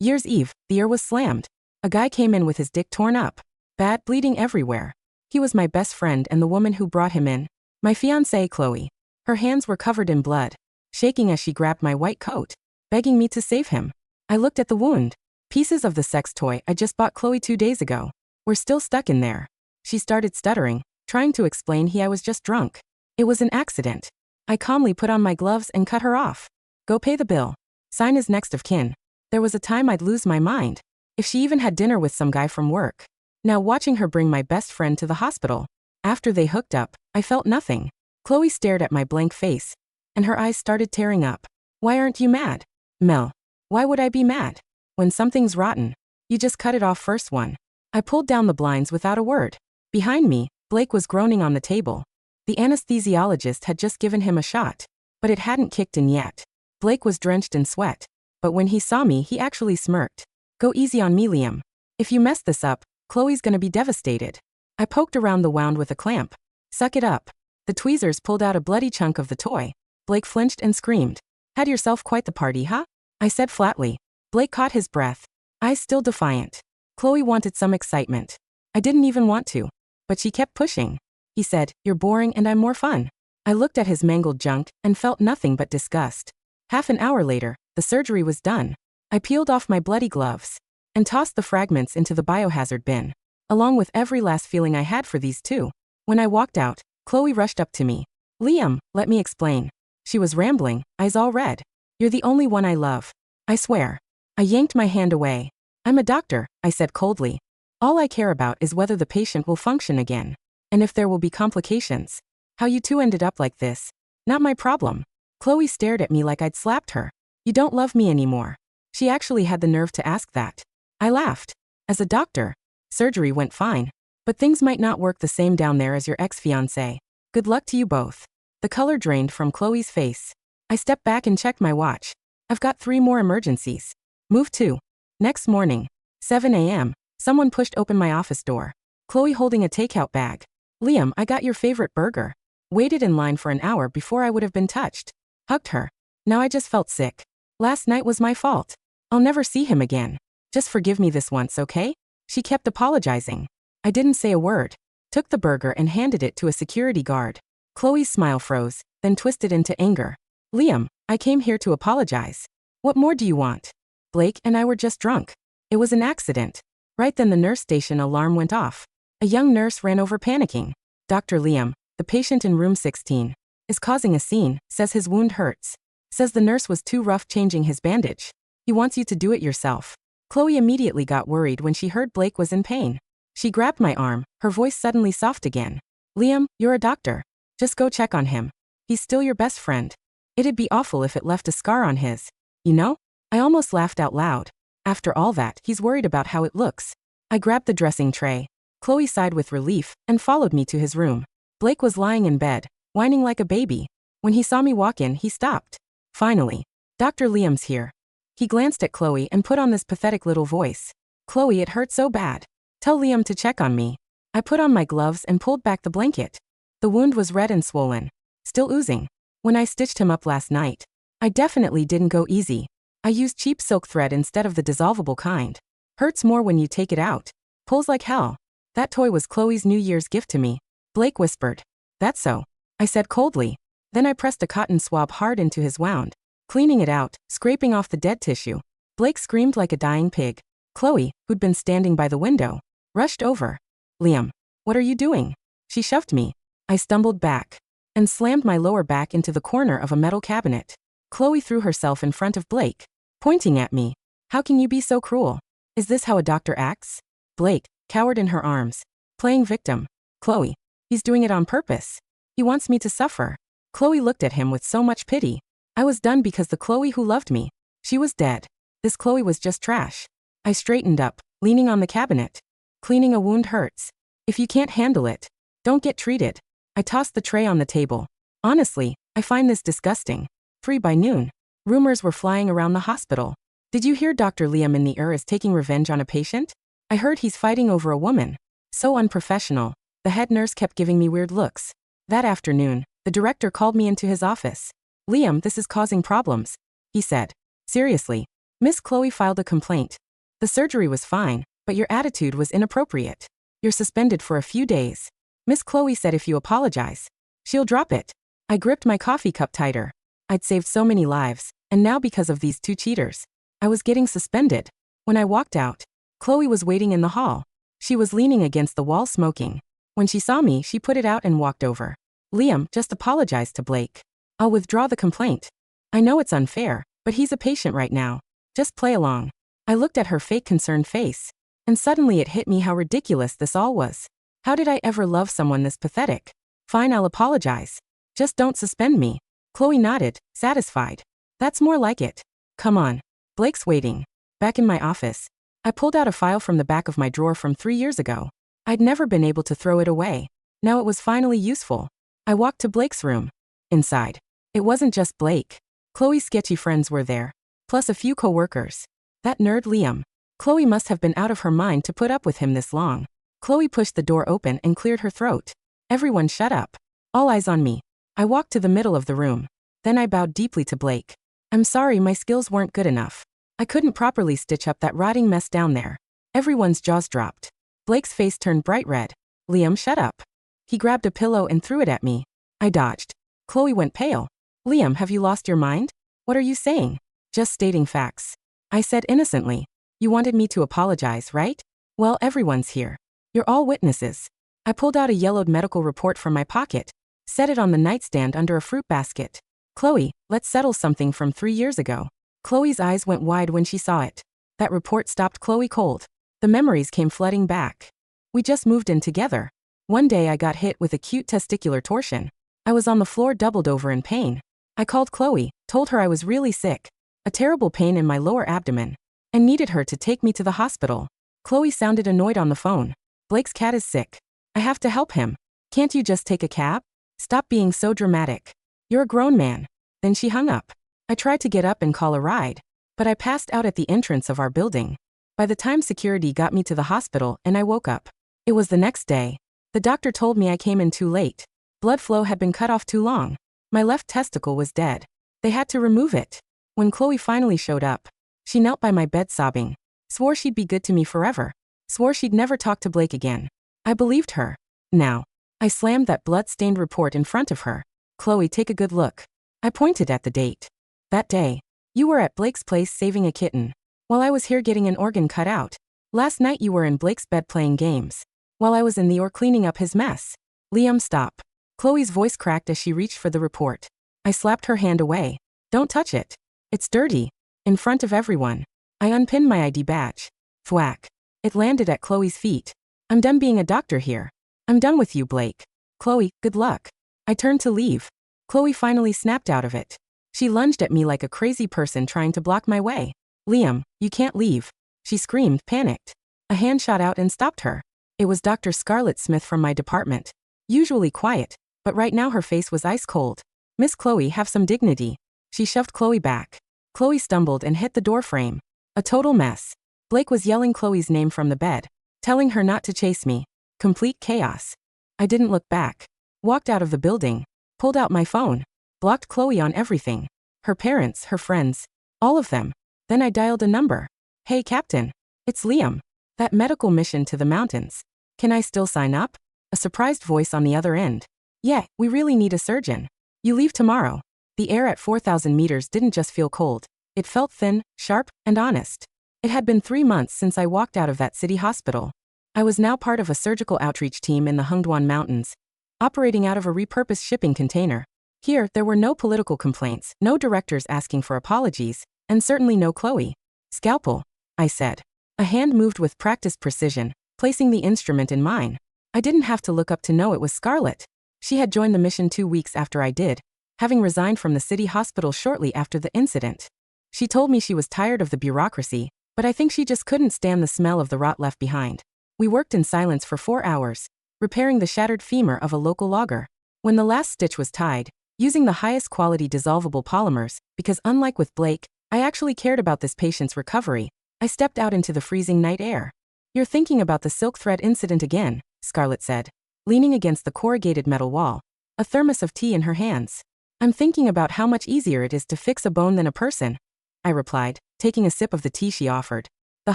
Year's Eve, the door was slammed. A guy came in with his dick torn up. Bad, bleeding everywhere. He was my best friend and the woman who brought him in. My fiance, Chloe. Her hands were covered in blood, shaking as she grabbed my white coat, begging me to save him. I looked at the wound. Pieces of the sex toy I just bought Chloe 2 days ago were still stuck in there. She started stuttering, trying to explain I was just drunk. It was an accident. I calmly put on my gloves and cut her off. Go pay the bill. Sign as next of kin. There was a time I'd lose my mind if she even had dinner with some guy from work. Now watching her bring my best friend to the hospital. After they hooked up, I felt nothing. Chloe stared at my blank face, and her eyes started tearing up. Why aren't you mad? Mel. Why would I be mad? When something's rotten, you just cut it off first one. I pulled down the blinds without a word. Behind me, Blake was groaning on the table. The anesthesiologist had just given him a shot, but it hadn't kicked in yet. Blake was drenched in sweat, but when he saw me he actually smirked. Go easy on me, Liam. If you mess this up, Chloe's gonna be devastated. I poked around the wound with a clamp. Suck it up. The tweezers pulled out a bloody chunk of the toy. Blake flinched and screamed. Had yourself quite the party, huh? I said flatly. Blake caught his breath, eyes still defiant. Chloe wanted some excitement. I didn't even want to, but she kept pushing. He said, you're boring and I'm more fun. I looked at his mangled junk and felt nothing but disgust. Half an hour later, the surgery was done. I peeled off my bloody gloves and tossed the fragments into the biohazard bin, along with every last feeling I had for these two. When I walked out, Chloe rushed up to me. Liam, let me explain. She was rambling, eyes all red. You're the only one I love. I swear. I yanked my hand away. I'm a doctor, I said coldly. All I care about is whether the patient will function again, and if there will be complications. How you two ended up like this, not my problem. Chloe stared at me like I'd slapped her. You don't love me anymore. She actually had the nerve to ask that. I laughed. As a doctor, surgery went fine, but things might not work the same down there as your ex-fiancé. Good luck to you both. The color drained from Chloe's face. I stepped back and checked my watch. I've got 3 more emergencies. Move 2. Next morning, 7 a.m., someone pushed open my office door. Chloe holding a takeout bag. Liam, I got your favorite burger. Waited in line for an hour before I would have been touched. Hugged her. Now I just felt sick. Last night was my fault. I'll never see him again. Just forgive me this once, okay? She kept apologizing. I didn't say a word. Took the burger and handed it to a security guard. Chloe's smile froze, then twisted into anger. Liam, I came here to apologize. What more do you want? Blake and I were just drunk. It was an accident. Right then the nurse station alarm went off. A young nurse ran over panicking. Dr. Liam, the patient in room 16, is causing a scene, says his wound hurts. Says the nurse was too rough changing his bandage. He wants you to do it yourself. Chloe immediately got worried when she heard Blake was in pain. She grabbed my arm, her voice suddenly soft again. Liam, you're a doctor. Just go check on him. He's still your best friend. It'd be awful if it left a scar on his. You know? I almost laughed out loud. After all that, he's worried about how it looks. I grabbed the dressing tray. Chloe sighed with relief and followed me to his room. Blake was lying in bed, whining like a baby. When he saw me walk in, he stopped. Finally, Dr. Liam's here. He glanced at Chloe and put on this pathetic little voice. Chloe, it hurt so bad. Tell Liam to check on me. I put on my gloves and pulled back the blanket. The wound was red and swollen, still oozing. When I stitched him up last night, I definitely didn't go easy. I used cheap silk thread instead of the dissolvable kind. Hurts more when you take it out. Pulls like hell. That toy was Chloe's New Year's gift to me. Blake whispered. That's so, I said coldly. Then I pressed a cotton swab hard into his wound, cleaning it out, scraping off the dead tissue. Blake screamed like a dying pig. Chloe, who'd been standing by the window, rushed over. Liam, what are you doing? She shoved me. I stumbled back and slammed my lower back into the corner of a metal cabinet. Chloe threw herself in front of Blake, pointing at me. How can you be so cruel? Is this how a doctor acts? Blake cowered in her arms, playing victim. Chloe, he's doing it on purpose. He wants me to suffer. Chloe looked at him with so much pity. I was done because the Chloe who loved me, she was dead. This Chloe was just trash. I straightened up, leaning on the cabinet. Cleaning a wound hurts. If you can't handle it, don't get treated. I tossed the tray on the table. Honestly, I find this disgusting. 3 by noon. Rumors were flying around the hospital. Did you hear Dr. Liam in the ER is taking revenge on a patient? I heard he's fighting over a woman. So unprofessional. The head nurse kept giving me weird looks. That afternoon, the director called me into his office. Liam, this is causing problems, he said. Seriously, Miss Chloe filed a complaint. The surgery was fine, but your attitude was inappropriate. You're suspended for a few days. Miss Chloe said if you apologize, she'll drop it. I gripped my coffee cup tighter. I'd saved so many lives, and now because of these two cheaters, I was getting suspended. When I walked out, Chloe was waiting in the hall. She was leaning against the wall smoking. When she saw me, she put it out and walked over. Liam, just apologize to Blake. I'll withdraw the complaint. I know it's unfair, but he's a patient right now. Just play along. I looked at her fake concerned face, and suddenly it hit me how ridiculous this all was. How did I ever love someone this pathetic? Fine, I'll apologize. Just don't suspend me. Chloe nodded, satisfied. That's more like it. Come on. Blake's waiting. Back in my office, I pulled out a file from the back of my drawer from 3 years ago. I'd never been able to throw it away. Now it was finally useful. I walked to Blake's room. Inside, it wasn't just Blake. Chloe's sketchy friends were there, plus a few co-workers. That nerd Liam. Chloe must have been out of her mind to put up with him this long. Chloe pushed the door open and cleared her throat. Everyone shut up. All eyes on me. I walked to the middle of the room. Then I bowed deeply to Blake. I'm sorry, my skills weren't good enough. I couldn't properly stitch up that rotting mess down there. Everyone's jaws dropped. Blake's face turned bright red. Liam, shut up. He grabbed a pillow and threw it at me. I dodged. Chloe went pale. Liam, have you lost your mind? What are you saying? Just stating facts. I said innocently. You wanted me to apologize, right? Well, everyone's here. You're all witnesses. I pulled out a yellowed medical report from my pocket, set it on the nightstand under a fruit basket. Chloe, let's settle something from 3 years ago. Chloe's eyes went wide when she saw it. That report stopped Chloe cold. The memories came flooding back. We just moved in together. One day I got hit with acute testicular torsion. I was on the floor doubled over in pain. I called Chloe, told her I was really sick, a terrible pain in my lower abdomen, and needed her to take me to the hospital. Chloe sounded annoyed on the phone. Blake's cat is sick. I have to help him. Can't you just take a cab? Stop being so dramatic. You're a grown man. Then she hung up. I tried to get up and call a ride, but I passed out at the entrance of our building. By the time security got me to the hospital and I woke up, it was the next day. The doctor told me I came in too late. Blood flow had been cut off too long. My left testicle was dead. They had to remove it. When Chloe finally showed up, she knelt by my bed sobbing. Swore she'd be good to me forever. Swore she'd never talk to Blake again. I believed her. Now, I slammed that blood-stained report in front of her. Chloe, take a good look. I pointed at the date. That day, you were at Blake's place saving a kitten, while I was here getting an organ cut out. Last night you were in Blake's bed playing games, while I was in the OR cleaning up his mess. Liam, stop. Chloe's voice cracked as she reached for the report. I slapped her hand away. Don't touch it. It's dirty. In front of everyone. I unpinned my ID badge. Thwack. It landed at Chloe's feet. I'm done being a doctor here. I'm done with you, Blake. Chloe, good luck. I turned to leave. Chloe finally snapped out of it. She lunged at me like a crazy person trying to block my way. Liam, you can't leave. She screamed, panicked. A hand shot out and stopped her. It was Dr. Scarlett Smith from my department. Usually quiet, but right now her face was ice cold. Miss Chloe, have some dignity. She shoved Chloe back. Chloe stumbled and hit the door frame. A total mess. Blake was yelling Chloe's name from the bed, telling her not to chase me. Complete chaos. I didn't look back. Walked out of the building. Pulled out my phone. Blocked Chloe on everything. Her parents, her friends. All of them. Then I dialed a number. Hey, Captain. It's Liam. That medical mission to the mountains. Can I still sign up? A surprised voice on the other end. Yeah, we really need a surgeon. You leave tomorrow. The air at 4,000 meters didn't just feel cold. It felt thin, sharp, and honest. It had been 3 months since I walked out of that city hospital. I was now part of a surgical outreach team in the Hungduan Mountains, operating out of a repurposed shipping container. Here, there were no political complaints, no directors asking for apologies, and certainly no Chloe. Scalpel, I said. A hand moved with practiced precision, placing the instrument in mine. I didn't have to look up to know it was Scarlett. She had joined the mission 2 weeks after I did, having resigned from the city hospital shortly after the incident. She told me she was tired of the bureaucracy, but I think she just couldn't stand the smell of the rot left behind. We worked in silence for 4 hours, repairing the shattered femur of a local logger. When the last stitch was tied, using the highest quality dissolvable polymers, because unlike with Blake, I actually cared about this patient's recovery, I stepped out into the freezing night air. You're thinking about the silk thread incident again, Scarlett said, leaning against the corrugated metal wall, a thermos of tea in her hands. I'm thinking about how much easier it is to fix a bone than a person, I replied. taking a sip of the tea she offered. The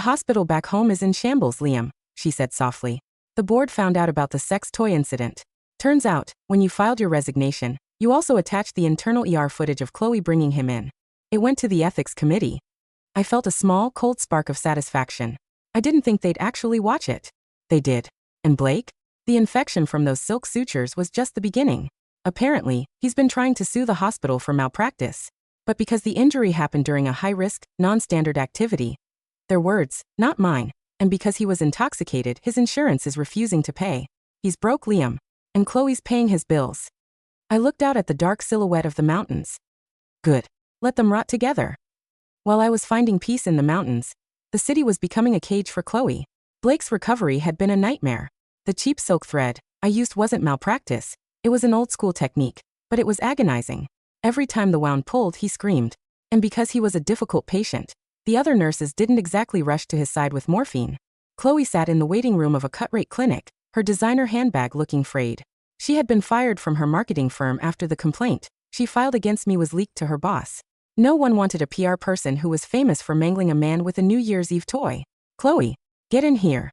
hospital back home is in shambles, Liam, she said softly. The board found out about the sex toy incident. Turns out, when you filed your resignation, you also attached the internal ER footage of Chloe bringing him in. It went to the ethics committee. I felt a small, cold spark of satisfaction. I didn't think they'd actually watch it. They did. And Blake? The infection from those silk sutures was just the beginning. Apparently, he's been trying to sue the hospital for malpractice. But because the injury happened during a high-risk, non-standard activity, their words, not mine, and because he was intoxicated, his insurance is refusing to pay. He's broke, Liam. And Chloe's paying his bills. I looked out at the dark silhouette of the mountains. Good. Let them rot together. While I was finding peace in the mountains, the city was becoming a cage for Chloe. Blake's recovery had been a nightmare. The cheap silk thread I used wasn't malpractice. It was an old-school technique, but it was agonizing. Every time the wound pulled, he screamed. And because he was a difficult patient, the other nurses didn't exactly rush to his side with morphine. Chloe sat in the waiting room of a cut-rate clinic, her designer handbag looking frayed. She had been fired from her marketing firm after the complaint she filed against me was leaked to her boss. No one wanted a PR person who was famous for mangling a man with a New Year's Eve toy. Chloe, get in here.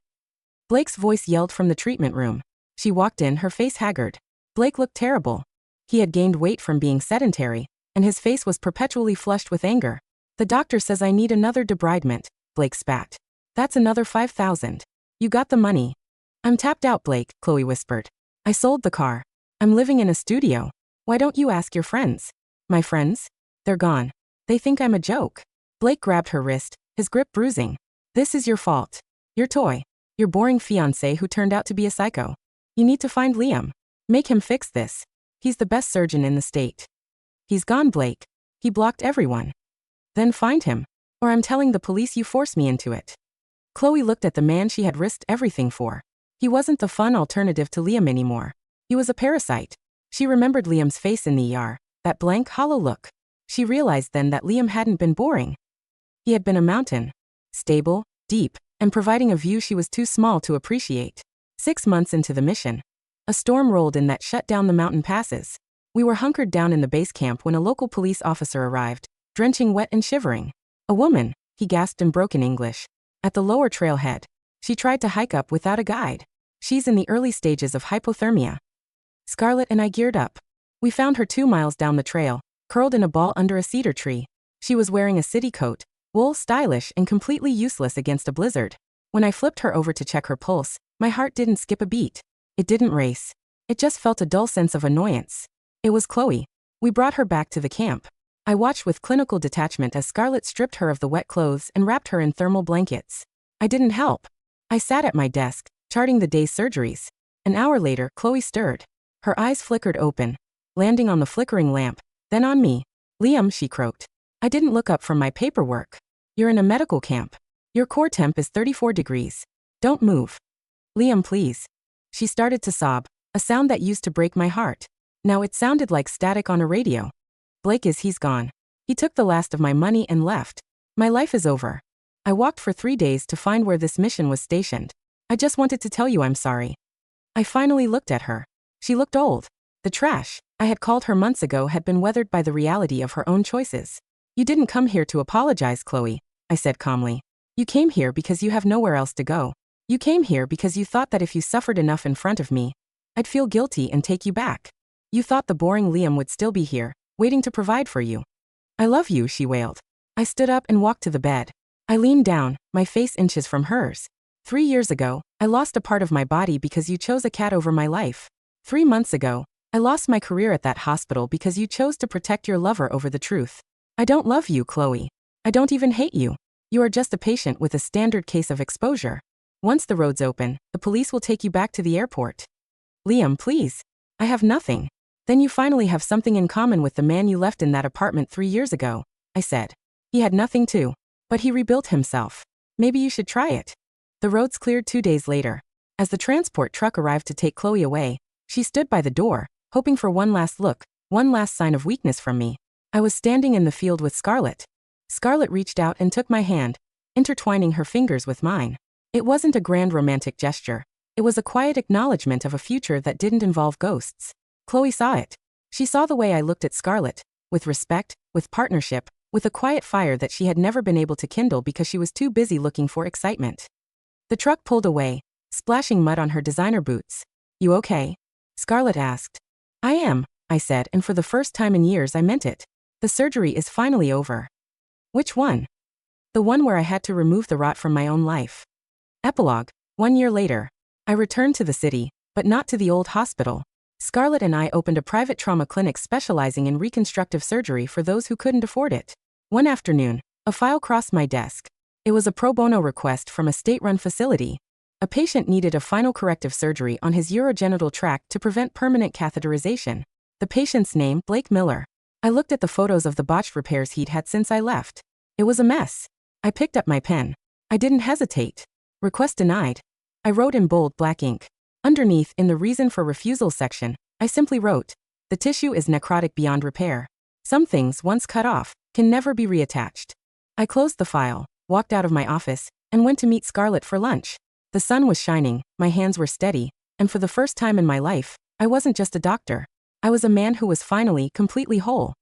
Blake's voice yelled from the treatment room. She walked in, her face haggard. Blake looked terrible. He had gained weight from being sedentary, and his face was perpetually flushed with anger. The doctor says I need another debridement, Blake spat. That's another $5,000. You got the money. I'm tapped out, Blake, Chloe whispered. I sold the car. I'm living in a studio. Why don't you ask your friends? My friends? They're gone. They think I'm a joke. Blake grabbed her wrist, his grip bruising. This is your fault. Your toy. Your boring fiance who turned out to be a psycho. You need to find Liam. Make him fix this. He's the best surgeon in the state. He's gone, Blake. He blocked everyone. Then find him. Or I'm telling the police you forced me into it. Chloe looked at the man she had risked everything for. He wasn't the fun alternative to Liam anymore. He was a parasite. She remembered Liam's face in the ER, that blank, hollow look. She realized then that Liam hadn't been boring. He had been a mountain. Stable, deep, and providing a view she was too small to appreciate. 6 months into the mission, a storm rolled in that shut down the mountain passes. We were hunkered down in the base camp when a local police officer arrived, drenching wet and shivering. A woman, he gasped in broken English. At the lower trailhead. She tried to hike up without a guide. She's in the early stages of hypothermia. Scarlett and I geared up. We found her 2 miles down the trail, curled in a ball under a cedar tree. She was wearing a city coat, wool, stylish and completely useless against a blizzard. When I flipped her over to check her pulse, my heart didn't skip a beat. It didn't race. It just felt a dull sense of annoyance. It was Chloe. We brought her back to the camp. I watched with clinical detachment as Scarlett stripped her of the wet clothes and wrapped her in thermal blankets. I didn't help. I sat at my desk, charting the day's surgeries. An hour later, Chloe stirred. Her eyes flickered open, landing on the flickering lamp, then on me. Liam, she croaked. I didn't look up from my paperwork. You're in a medical camp. Your core temp is 34 degrees. Don't move. Liam, please. She started to sob, a sound that used to break my heart. Now it sounded like static on a radio. He's gone. He took the last of my money and left. My life is over. I walked for 3 days to find where this mission was stationed. I just wanted to tell you I'm sorry. I finally looked at her. She looked old. The trash I had called her months ago had been weathered by the reality of her own choices. You didn't come here to apologize, Chloe, I said calmly. You came here because you have nowhere else to go. You came here because you thought that if you suffered enough in front of me, I'd feel guilty and take you back. You thought the boring Liam would still be here, waiting to provide for you. I love you, she wailed. I stood up and walked to the bed. I leaned down, my face inches from hers. 3 years ago, I lost a part of my body because you chose a cat over my life. 3 months ago, I lost my career at that hospital because you chose to protect your lover over the truth. I don't love you, Chloe. I don't even hate you. You are just a patient with a standard case of exposure. Once the roads open, the police will take you back to the airport. Liam, please. I have nothing. Then you finally have something in common with the man you left in that apartment 3 years ago, I said. He had nothing too. But he rebuilt himself. Maybe you should try it. The roads cleared 2 days later. As the transport truck arrived to take Chloe away, she stood by the door, hoping for one last look, one last sign of weakness from me. I was standing in the field with Scarlett. Scarlett reached out and took my hand, intertwining her fingers with mine. It wasn't a grand romantic gesture. It was a quiet acknowledgement of a future that didn't involve ghosts. Chloe saw it. She saw the way I looked at Scarlett, with respect, with partnership, with a quiet fire that she had never been able to kindle because she was too busy looking for excitement. The truck pulled away, splashing mud on her designer boots. "You okay?" Scarlett asked. "I am," I said, and for the first time in years I meant it. "The surgery is finally over." "Which one?" "The one where I had to remove the rot from my own life." Epilogue. 1 year later. I returned to the city, but not to the old hospital. Scarlett and I opened a private trauma clinic specializing in reconstructive surgery for those who couldn't afford it. One afternoon, a file crossed my desk. It was a pro bono request from a state-run facility. A patient needed a final corrective surgery on his urogenital tract to prevent permanent catheterization. The patient's name, Blake Miller. I looked at the photos of the botched repairs he'd had since I left. It was a mess. I picked up my pen. I didn't hesitate. "Request denied." I wrote in bold black ink. Underneath, in the reason for refusal section, I simply wrote, "The tissue is necrotic beyond repair. Some things, once cut off, can never be reattached." I closed the file, walked out of my office, and went to meet Scarlett for lunch. The sun was shining, my hands were steady, and for the first time in my life, I wasn't just a doctor. I was a man who was finally completely whole.